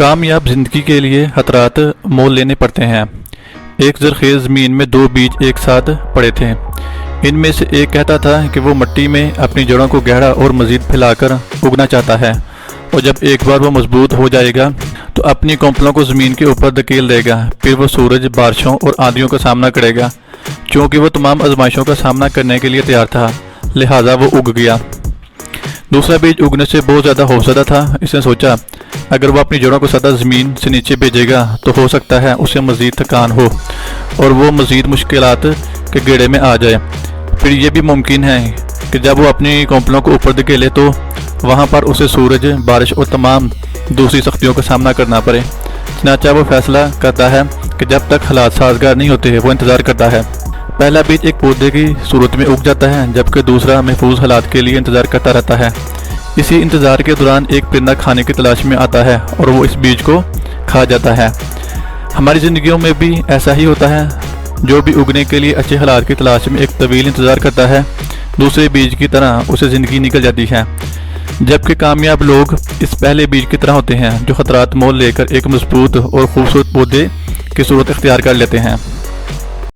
कामयाब ज़िंदगी के लिए खतरात मोल लेने पड़ते हैं। एक ज़रख़ेज़ ज़मीन में दो बीज एक साथ पड़े थे। इनमें से एक कहता था कि वो मिट्टी में अपनी जड़ों को गहरा और मज़ीद फैलाकर उगना चाहता है, और जब एक बार वो मजबूत हो जाएगा तो अपनी कोंपलों को ज़मीन के ऊपर धकेल देगा। फिर वो सूरज, बारिशों और आंधियों का सामना करेगा। चूँकि वो तमाम आजमाइशों का सामना करने के लिए तैयार था, लिहाजा वो उग गया। दूसरा बीज उगने से बहुत ज़्यादा खौफज़दा था। इसने सोचा, अगर वो अपनी जड़ों को सदा ज़मीन से नीचे भेजेगा तो हो सकता है उसे मज़ीद थकान हो और वो मज़ीद मुश्किलात के घेरे में आ जाए। फिर ये भी मुमकिन है कि जब वो अपनी कोंपलों को ऊपर धकेले तो वहाँ पर उसे सूरज, बारिश और तमाम दूसरी सख्तियों का सामना करना पड़े। चनाचा वो फैसला करता है कि जब तक हालात साजगार नहीं होते वो इंतज़ार करता है। पहला बीज एक पौधे की सूरत में उग जाता है, जबकि दूसरा महफूज हालात के लिए इंतज़ार करता रहता है। इसी इंतज़ार के दौरान एक परिंदा खाने की तलाश में आता है और वो इस बीज को खा जाता है। हमारी ज़िंदगियों में भी ऐसा ही होता है। जो भी उगने के लिए अच्छे हालात की तलाश में एक तवील इंतज़ार करता है, दूसरे बीज की तरह उसे ज़िंदगी निकल जाती है। जबकि कामयाब लोग इस पहले बीज की तरह होते हैं जो खतरात मोल लेकर एक मजबूत और खूबसूरत पौधे की सूरत इख्तियार कर लेते हैं।